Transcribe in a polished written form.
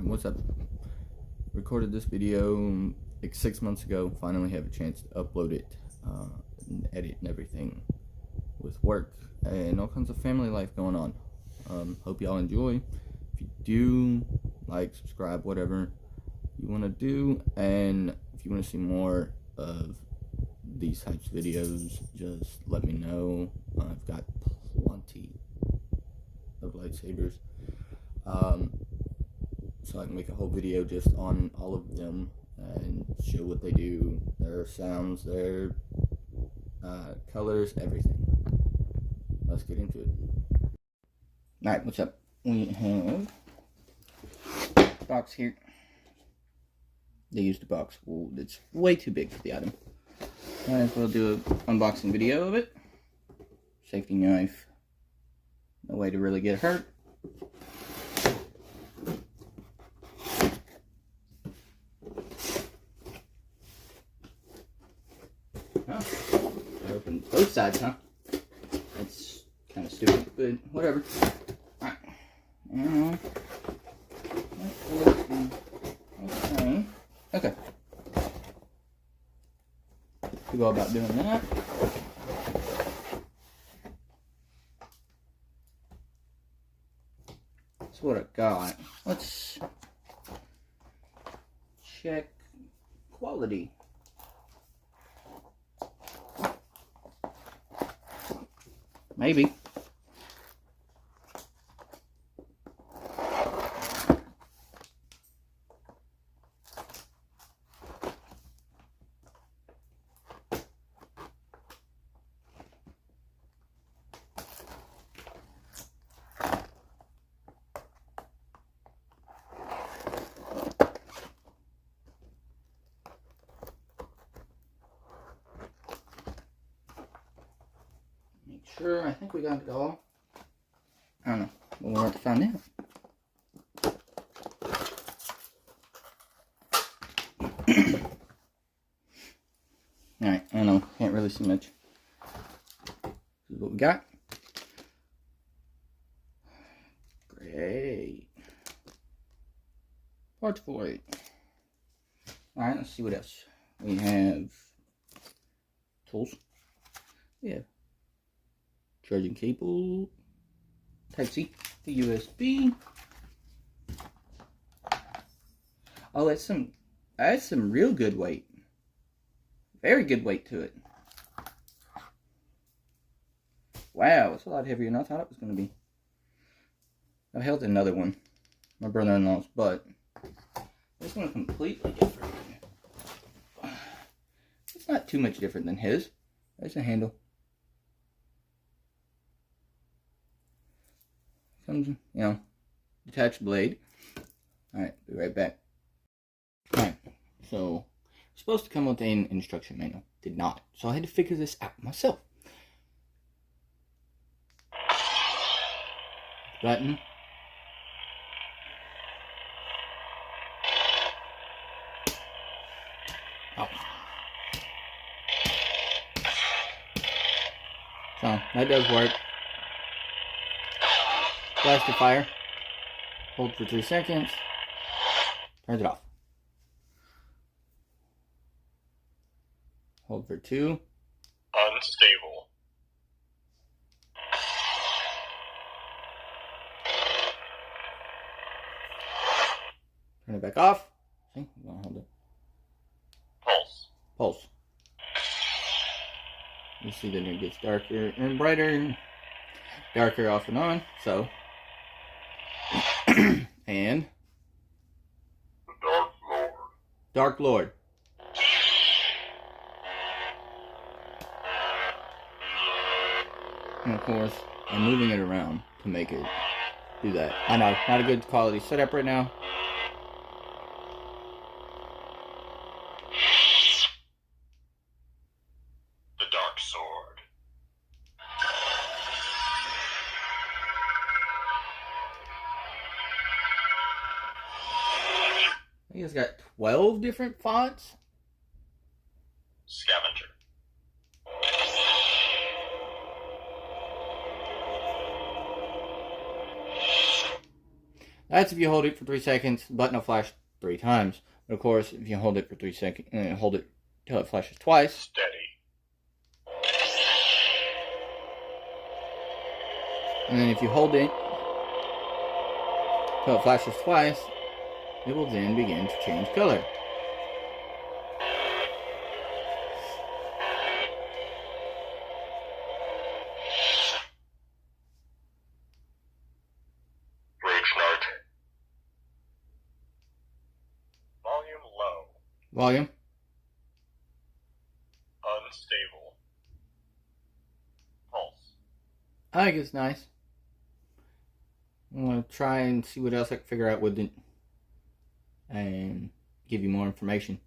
What's up? Recorded this video like 6 months ago. Finally have a chance to upload it and edit and everything with work and all kinds of family life going on. Hope y'all enjoy. If you do, like, subscribe, whatever you want to do. And if you want to see more of these types of videos, just let me know. I've got plenty of lightsabers. So I can make a whole video just on all of them and show what they do, their sounds, their colors, everything. Let's get into it. Alright, what's up? We have a box here. They used a box. Ooh, it's way too big for the item. Might as well do an unboxing video of it. Safety knife. No way to really get hurt. Oh, I opened both sides, huh? That's kind of stupid, but whatever. Alright. Okay. To go about doing that. That's what I got. Let's check quality. Maybe. Sure, I think we got it all. I don't know. We'll have to find out. Alright, I don't know. Can't really see much. This is what we got. Great. Parts for it. Alright, let's see what else. We have tools. Yeah. Charging cable, Type-C, the USB. Oh, that's some real good weight. Very good weight to it. Wow, it's a lot heavier than I thought it was going to be. I held another one, my brother-in-law's, but this one's completely different. It's not too much different than his. There's a handle. Comes, detached blade. Alright, be right back. Alright, so, it's supposed to come with an instruction manual. Did not. So I had to figure this out myself. Button. Oh. So, that does work. Blast the fire. Hold for 3 seconds. Turns it off. Hold for 2. Unstable. Turn it back off. See? I'm gonna hold it. Pulse. Pulse. You see that it gets darker and brighter and darker off and on. So. And The Dark Lord. Dark Lord. And of course, I'm moving it around to make it do that. I know, not a good quality setup right now. The Dark Sword. I think it's got 12 different fonts. Scavenger. That's if you hold it for 3 seconds. The button will flash 3 times. But of course, if you hold it for 3 seconds, hold it till it flashes twice. Steady. And then if you hold it till it flashes twice, it will then begin to change color. Rage Knight. Volume low. Volume. Unstable. Pulse. I think it's nice. I'm going to try and see what else I can figure out with it and give you more information.